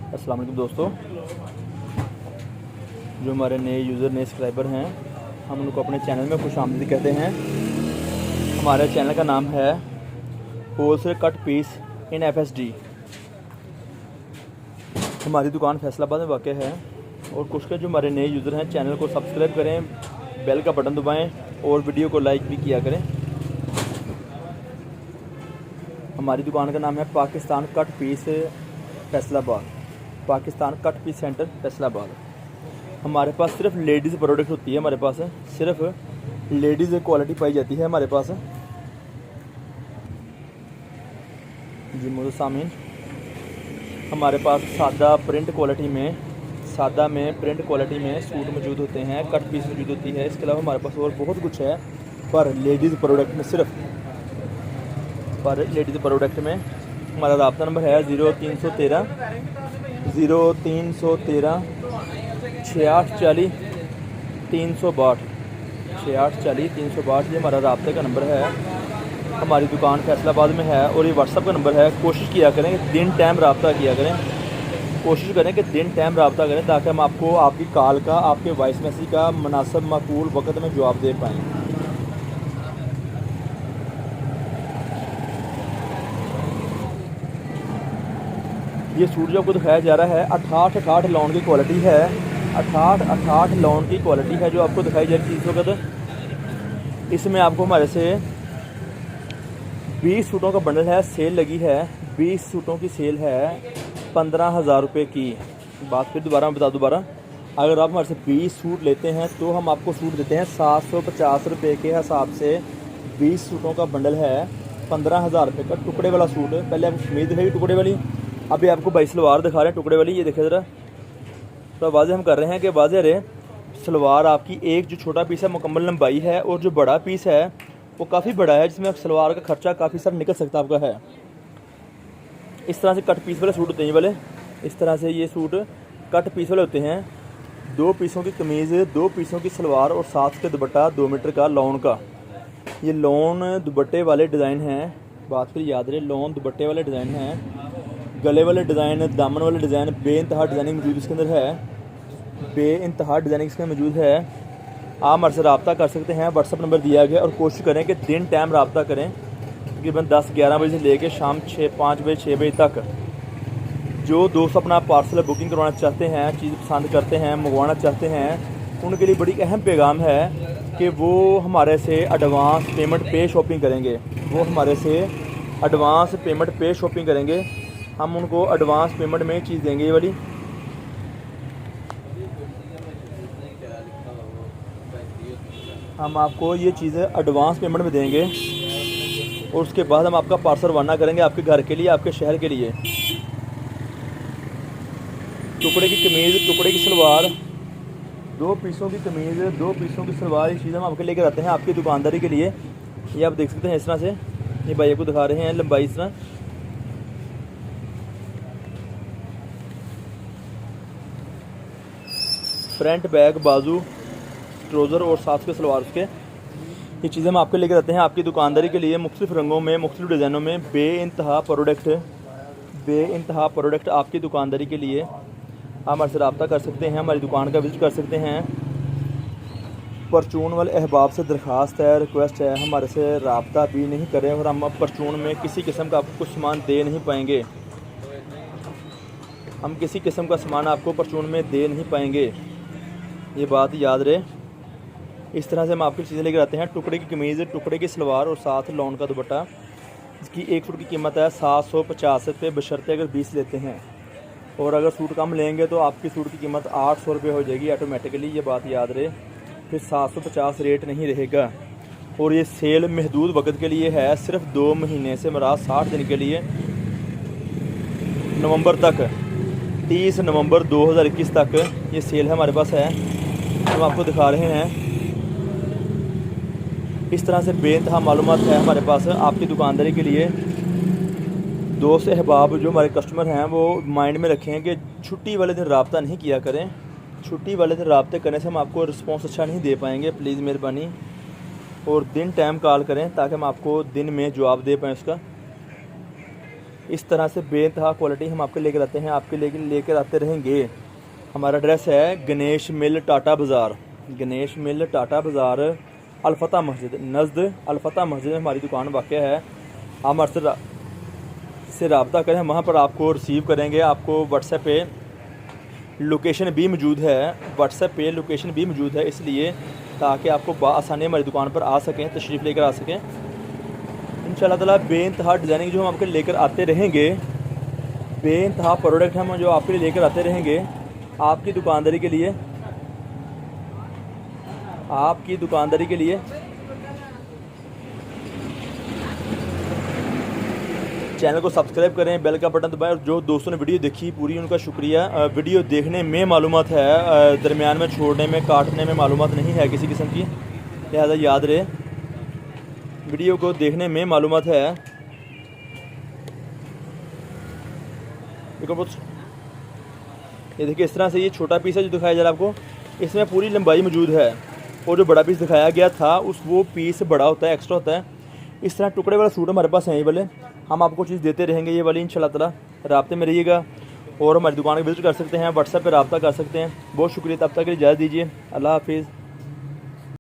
अस्सलाम वालेकुम दोस्तों, जो हमारे नए यूज़र नए सब्सक्राइबर हैं, हम उनको अपने चैनल में खुशामदीद कहते हैं। हमारे चैनल का नाम है होलसेल कट पीस इन FSD। हमारी दुकान फैसलाबाद में वाक़ है। और कुछ के जो हमारे नए यूज़र हैं, चैनल को सब्सक्राइब करें, बेल का बटन दबाएं और वीडियो को लाइक भी किया करें। हमारी दुकान का नाम है Pakistan cut piece Faisalabad, Pakistan cut piece centre Faisalabad. हमारे पास सिर्फ लेडीज़ प्रोडक्ट होती है, हमारे पास सिर्फ लेडीज़ क्वालिटी पाई जाती है हमारे पास। जी मोहतरम सामीन, हमारे पास सादा प्रिंट क्वालिटी में प्रिंट क्वालिटी में सूट मौजूद होते हैं, कट पीस मौजूद होती है। इसके अलावा हमारे पास और बहुत कुछ है, पर लेडीज़ प्रोडक्ट में लेडीज़ प्रोडक्ट में हमारा रब्ता नंबर है 0313 6840 362 6840 362। ये हमारा रब्ते का नंबर है। हमारी दुकान फैसलाबाद में है और ये व्हाट्सअप का नंबर है। कोशिश किया करें कि दिन टाइम रब्ता किया करें, कोशिश करें कि दिन टाइम रब्ता करें, ताकि हम आपको आपकी कॉल का, आपके वॉइस मैसेज का मुनासिब माकूल वक्त में जवाब दे पाएँ। ये सूट जो आपको दिखाया जा रहा है 68 लॉन की क्वालिटी है, 68 लॉन की क्वालिटी है जो आपको दिखाई जा रही है 300 का। इसमें आपको हमारे से 20 सूटों का बंडल है, सेल लगी है। 20 सूटों की सेल है 15,000 रुपये की। बात फिर दोबारा मैं बता दोबारा, अगर आप हमारे से 20 सूट लेते हैं तो हम आपको सूट देते हैं 750 रुपये के हिसाब से। 20 सूटों का बंडल है 15,000 रुपये का। टुकड़े वाला सूट, पहले आपको कमीज दिखाई टुकड़े वाली, अभी आपको भाई सलवार दिखा रहे हैं टुकड़े वाली। ये देखिए ज़रा, तो वाज़े हम कर रहे हैं कि वाज़े रहे। सलवार आपकी एक जो छोटा पीस है मुकम्मल लंबाई है, और जो बड़ा पीस है वो काफ़ी बड़ा है, जिसमें आप सलवार का खर्चा काफ़ी सारा निकल सकता आपका है। इस तरह से कट पीस वाले सूट होते हैं ये वाले। इस तरह से ये सूट कट पीस वाले होते हैं। 2 पीसों की कमीज़, 2 पीसों की सलवार और 7 के दुपट्टा 2 मीटर का लॉन का। ये लॉन दुपट्टे वाले डिज़ाइन हैं। बात फिर याद रहे, लॉन दुपट्टे वाले डिज़ाइन हैं। गले वाले डिज़ाइन, दामन वाले डिज़ाइन, बेइंतहा डिज़ाइनिंग मौजूद इसके अंदर है, बेइंतहा डिज़ाइनिंग इसके मौजूद है। आप हमारे से रब्ता कर सकते हैं, व्हाट्सअप नंबर दिया गया। और कोशिश करें कि दिन टाइम रब्ता करें, तकरीबन 10-11 बजे से लेकर शाम 5 बजे 6 बजे तक। जो दोस्त अपना पार्सल बुकिंग करवाना चाहते हैं, चीज़ पसंद करते हैं, मंगवाना चाहते हैं, उनके लिए बड़ी अहम पैगाम है कि वो हमारे से एडवांस पेमेंट पे शॉपिंग करेंगे। वो हमारे से एडवांस पेमेंट पे शॉपिंग करेंगे। हम उनको एडवांस पेमेंट में चीज़ देंगे ये वाली। हम आपको ये चीज़ें एडवांस पेमेंट में देंगे और उसके बाद हम आपका पार्सल रवाना करेंगे आपके घर के लिए, आपके शहर के लिए। टुकड़े की कमीज़, टुकड़े की सलवार, 2 पीसों की कमीज़, 2 पीसों की सलवार, ये चीज़ें हम आपके लेकर आते हैं आपकी दुकानदारी के लिए। ये आप देख सकते हैं इस तरह से, ये भाई आपको दिखा रहे हैं लंबाई इस तरह। फ्रंट, बैक, बाजू, ट्राउज़र और 7 के सलवार उसके। ये चीज़ें हम आपके लेकर आते हैं आपकी दुकानदारी के लिए, मुख्तलिफ़ रंगों में, मुख्तलिफ़ डिज़ाइनों में। बेइंतहा प्रोडक्ट आपकी दुकानदारी के लिए। आप हमारे से रब्ता कर सकते हैं, हमारी दुकान का विज़िट कर सकते हैं। परचून वाले अहबाब से दरख्वास्त है, रिक्वेस्ट है, हमारे से रब्ता भी नहीं करें और हम परचून में किसी किस्म का आपको कुछ सामान दे नहीं पाएंगे। हम किसी किस्म का सामान आपको परचून में दे नहीं पाएंगे, ये बात याद रहे। इस तरह से हम आपकी चीज़ें लेकर आते हैं। टुकड़े की कमीज़, टुकड़े की सलवार और 7 लॉन का दुपट्टा। इसकी एक सूट की कीमत है 750 रुपये, बशर्ते अगर 20 लेते हैं। और अगर सूट कम लेंगे तो आपकी सूट की कीमत 800 रुपये हो जाएगी ऑटोमेटिकली, ये बात याद रहे। फिर 750 रेट नहीं रहेगा। और ये सेल महदूद वक्त के लिए है, सिर्फ 2 महीने से मराद 60 दिन के लिए, नवंबर तक, 30 नवंबर 2021 तक ये सेल है हमारे पास है। हम आपको दिखा रहे हैं। इस तरह से बेइंतहा मालूमात है हमारे पास आपकी दुकानदारी के लिए। दोस्त अहबाब जो हमारे कस्टमर हैं वो माइंड में रखें कि छुट्टी वाले दिन रब्ता नहीं किया करें। छुट्टी वाले दिन रब्ते करने से हम आपको रिस्पॉन्स अच्छा नहीं दे पाएंगे, प्लीज़ मेहरबानी। और दिन टाइम कॉल करें ताकि हम आपको दिन में जवाब दे पाएँ उसका। इस तरह से बेइंतहा क्वालिटी हम आपके लेकर आते हैं, आपके लेकर आते रहेंगे। हमारा एड्रेस है गणेश मिल टाटा बाज़ार, गणेश मिल टाटा बाज़ार अलफता मस्जिद, नज़द अलफता मस्जिद में हमारी दुकान वाक़या है। आप हमारे से रब्ता करें, वहाँ पर आपको रिसीव करेंगे। आपको व्हाट्सएप पे लोकेशन भी मौजूद है, व्हाट्सएप पे लोकेशन भी मौजूद है, इसलिए ताकि आपको आसानी हमारी दुकान पर आ सकें, तशरीफ़ लेकर आ सकें। इंशाल्लाह ताला बेइंतहा डिज़ाइनिंग जो हम आपके लेकर आते रहेंगे, बेइंतहा प्रोडक्ट हम जो आपके लिए लेकर आते रहेंगे आपकी दुकानदारी के लिए, आपकी दुकानदारी के लिए। चैनल को सब्सक्राइब करें, बेल का बटन दबाएं। और जो दोस्तों ने वीडियो देखी पूरी उनका शुक्रिया। वीडियो देखने में मालूमात है, दरमियान में छोड़ने में काटने में मालूमात नहीं है किसी किस्म की, लिहाजा याद रहे वीडियो को देखने में मालूमात है। देखो ये देखिए इस तरह से ये छोटा पीस है जो दिखाया जा रहा है आपको, इसमें पूरी लंबाई मौजूद है। और जो बड़ा पीस दिखाया गया था वो पीस बड़ा होता है, एक्स्ट्रा होता है। इस तरह टुकड़े वाला सूट हमारे पास है, ये वाले हम आपको चीज़ देते रहेंगे ये वाली। इंशाल्लाह ताला राब्ते में रहिएगा और हमारी दुकान को विजिट कर सकते हैं, व्हाट्सएप पर रब्ता कर सकते हैं। बहुत शुक्रिया, तब तक के लिए इजाज़त दीजिए। अल्लाह हाफिज़।